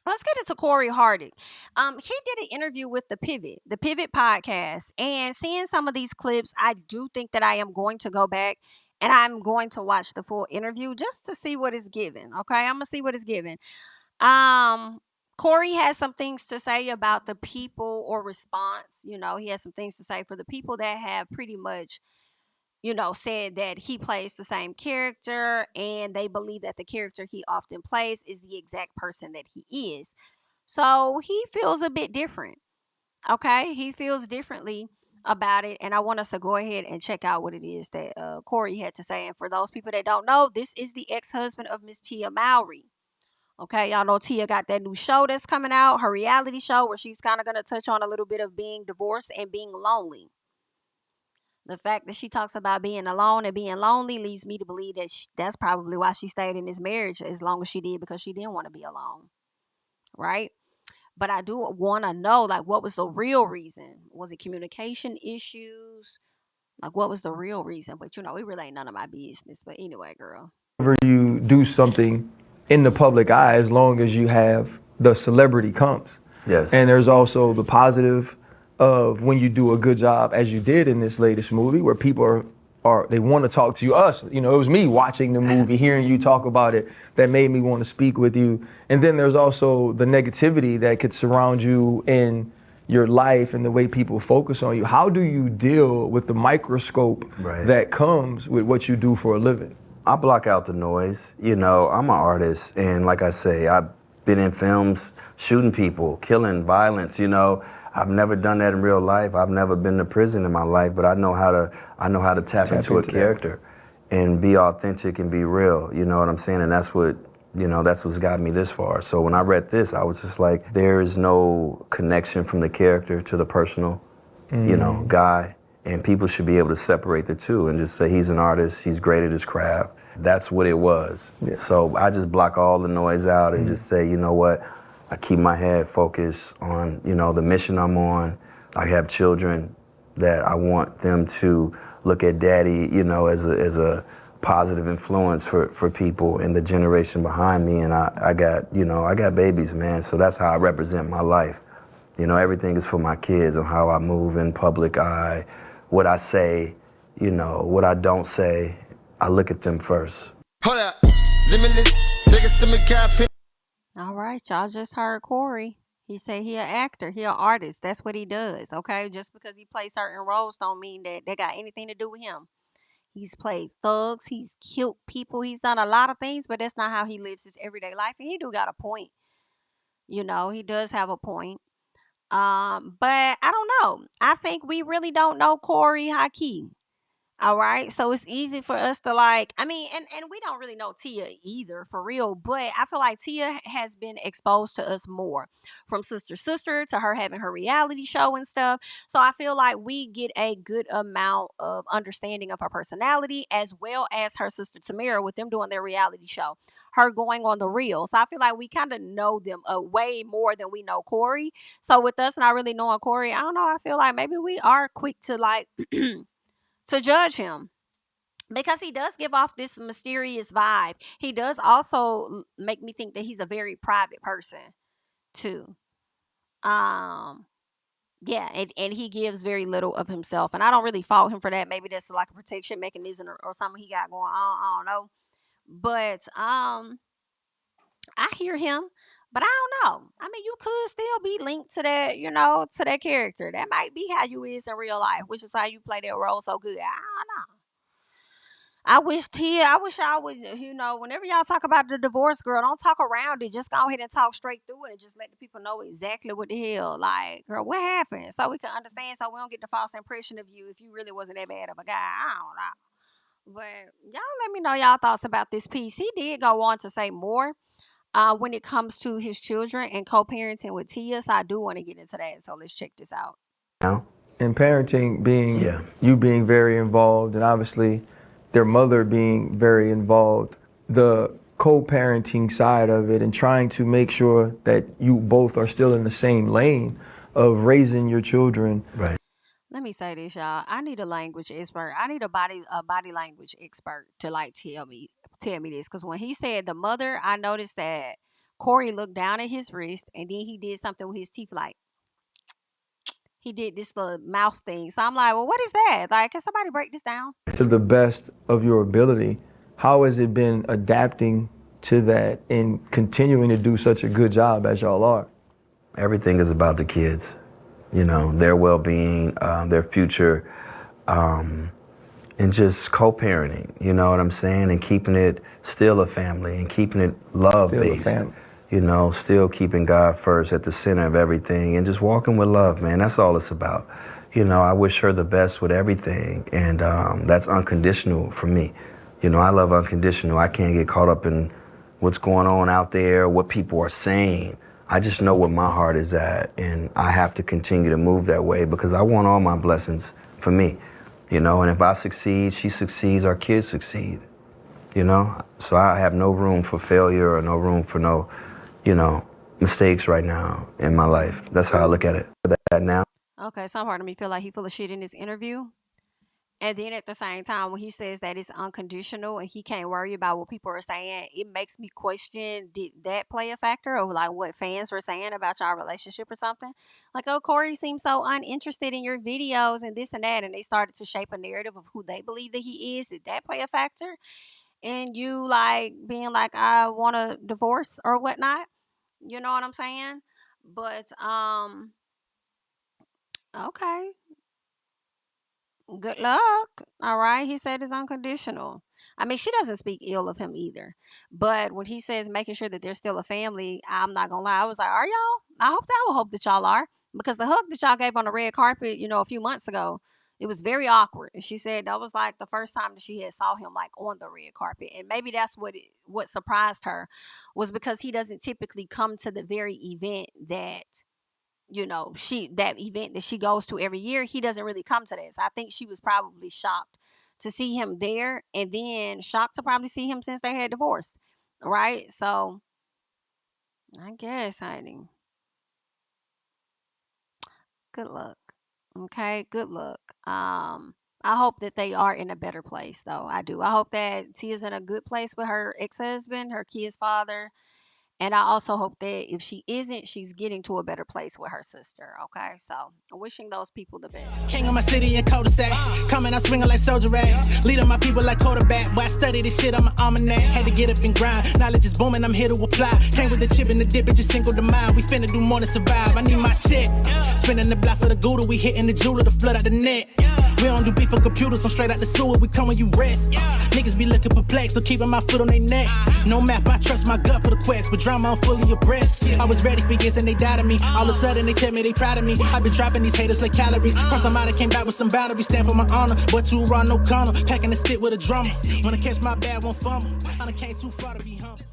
let's get into Cory Hardict. He did an interview with the Pivot podcast, and seeing some of these clips, I do think that I am going to go back and I'm going to watch the full interview just to see what is given. Okay, I'm gonna see what is given. Um, Cory has some things to say about the people or response. He has some things to say for the people that have pretty much, said that he plays the same character and they believe that the character he often plays is the exact person that he is. So he feels a bit different. Okay. He feels differently about it. And I want us to go ahead and check out what it is that Cory had to say. And for those people that don't know, this is the ex husband of Miss Tia Mowry. Okay, y'all know Tia got that new show that's coming out, her reality show, where she's kind of going to touch on a little bit of being divorced and being lonely. The fact that she talks about being alone and being lonely leads me to believe that that's probably why she stayed in this marriage as long as she did, because she didn't want to be alone, right? But I do want to know, like, what was the real reason? Was it communication issues? Like, what was the real reason? But, it really ain't none of my business. But anyway, girl. Whenever you do something in the public eye, as long as you have the celebrity comes. Yes. And there's also the positive of when you do a good job, as you did in this latest movie, where people are they want to talk to you. It was me watching the movie, hearing you talk about it, that made me want to speak with you. And then there's also the negativity that could surround you in your life and the way people focus on you. How do you deal with the microscope that comes with what you do for a living? I block out the noise. I'm an artist, and like I say, I've been in films shooting people, killing, violence. I've never done that in real life. I've never been to prison in my life, but I know how to tap into a character and be authentic and be real. You know what I'm saying? And that's what's got me this far. So when I read this, I was just like, there is no connection from the character to the personal, guy. And people should be able to separate the two and just say he's an artist, he's great at his craft. That's what it was. Yeah. So I just block all the noise out and just say, you know what? I keep my head focused on, the mission I'm on. I have children that I want them to look at daddy, as a positive influence for people in the generation behind me. And I got babies, man. So that's how I represent my life. Everything is for my kids and how I move in public eye, what I say, what I don't say. I look at them first. All right, y'all just heard Cory. He said he an actor, he an artist. That's what he does, okay? Just because he plays certain roles don't mean that they got anything to do with him. He's played thugs, he's killed people, he's done a lot of things, but that's not how he lives his everyday life. And he do got a point. He does have a point. But I don't know. I think we really don't know Cory Haki. All right. So it's easy for us to and we don't really know Tia either for real, but I feel like Tia has been exposed to us more from Sister to her having her reality show and stuff. So I feel like we get a good amount of understanding of her personality as well as her sister Tamara with them doing their reality show, her going on the reel. So I feel like we kind of know them way more than we know Cory. So with us not really knowing Cory, I don't know. I feel like maybe we are quick to to judge him because he does give off this mysterious vibe. He does also make me think that he's a very private person too. Yeah, and he gives very little of himself, and I don't really fault him for that. Maybe that's like a protection mechanism or something he got going on. I don't know, but I hear him. But I don't know. I mean, you could still be linked to that, to that character. That might be how you is in real life, which is how you play that role so good. I don't know. I wish y'all would, whenever y'all talk about the divorce, girl, don't talk around it. Just go ahead and talk straight through it and just let the people know exactly what the hell. Like, girl, what happened? So we can understand, so we don't get the false impression of you if you really wasn't that bad of a guy. I don't know. But y'all let me know y'all thoughts about this piece. He did go on to say more when it comes to his children and co-parenting with Tia. So I do want to get into that. So let's check this out. And parenting being, you being very involved, and obviously their mother being very involved, the co-parenting side of it and trying to make sure that you both are still in the same lane of raising your children. Right. Let me say this, y'all. I need a language expert. I need a body language expert to tell me this. Because when he said the mother, I noticed that Cory looked down at his wrist and then he did something with his teeth, like he did this little mouth thing. So I'm like, well, what is that? Like, can somebody break this down? To the best of your ability, how has it been adapting to that and continuing to do such a good job as y'all are? Everything is about the kids, you know, their well-being, their future, and just co-parenting, you know what I'm saying? And keeping it still a family and keeping it love-based, you know, still keeping God first at the center of everything and just walking with love, man. That's all it's about. You know, I wish her the best with everything, and that's unconditional for me. You know, I love unconditional. I can't get caught up in what's going on out there, what people are saying. I just know where my heart is at, and I have to continue to move that way because I want all my blessings for me, you know, and if I succeed, she succeeds, our kids succeed, you know? So I have no room for failure or no room for no, you know, mistakes right now in my life. That's how I look at it. That now. Okay, some part of me feel like he full of shit in this interview. And then at the same time, when he says that it's unconditional and he can't worry about what people are saying, it makes me question, did that play a factor of like what fans were saying about y'all relationship or something? Like, oh, Cory seems so uninterested in your videos and this and that. And they started to shape a narrative of who they believe that he is. Did that play a factor? And you like being like, I want a divorce or whatnot. You know what I'm saying? But, okay. Good luck. All right. He said it's unconditional. I mean, she doesn't speak ill of him either. But when he says making sure that they're still a family, I'm not gonna lie. I was like, are y'all? I would hope that y'all are. Because the hug that y'all gave on the red carpet, you know, a few months ago, it was very awkward. And she said that was like the first time that she had saw him like on the red carpet. And maybe that's what surprised her, was because he doesn't typically come to the very event that, you know, that event that she goes to every year. He doesn't really come to this. I think she was probably shocked to see him there, and then shocked to probably see him since they had divorced, right? So I guess, honey, good luck. Okay, good luck. I hope that they are in a better place, though. I do. I hope that Tia's in a good place with her ex-husband, her kid's father. And I also hope that if she isn't, she's getting to a better place with her sister. Okay, so wishing those people the best. King of my city and cul-de-sac. Coming out swinging like soldier rag. Leading my people like quarterback. But I study this shit on my almanac. Had to get up and grind. Knowledge is booming, I'm here to apply. Came with the chip and the dip, it just single the mind. We finna do more than survive. I need my check. Spinning the block for the gouda. We hitting the jeweler to flood out the net. We don't do beef for computers, I'm straight out the sewer. We come when you rest. Niggas be looking perplexed, so keeping my foot on their neck. No map, I trust my gut for the quest. With drama, I'm fully abreast. I was ready for years and they doubted me. All of a sudden they tell me they proud of me. I've been dropping these haters like calories. Cross them out, I came back with some boundaries. Stand for my honor, but too raw, no corner. Packing the stick with a drummer. When I catch my bad, won't fumble. I done came too far to be humble.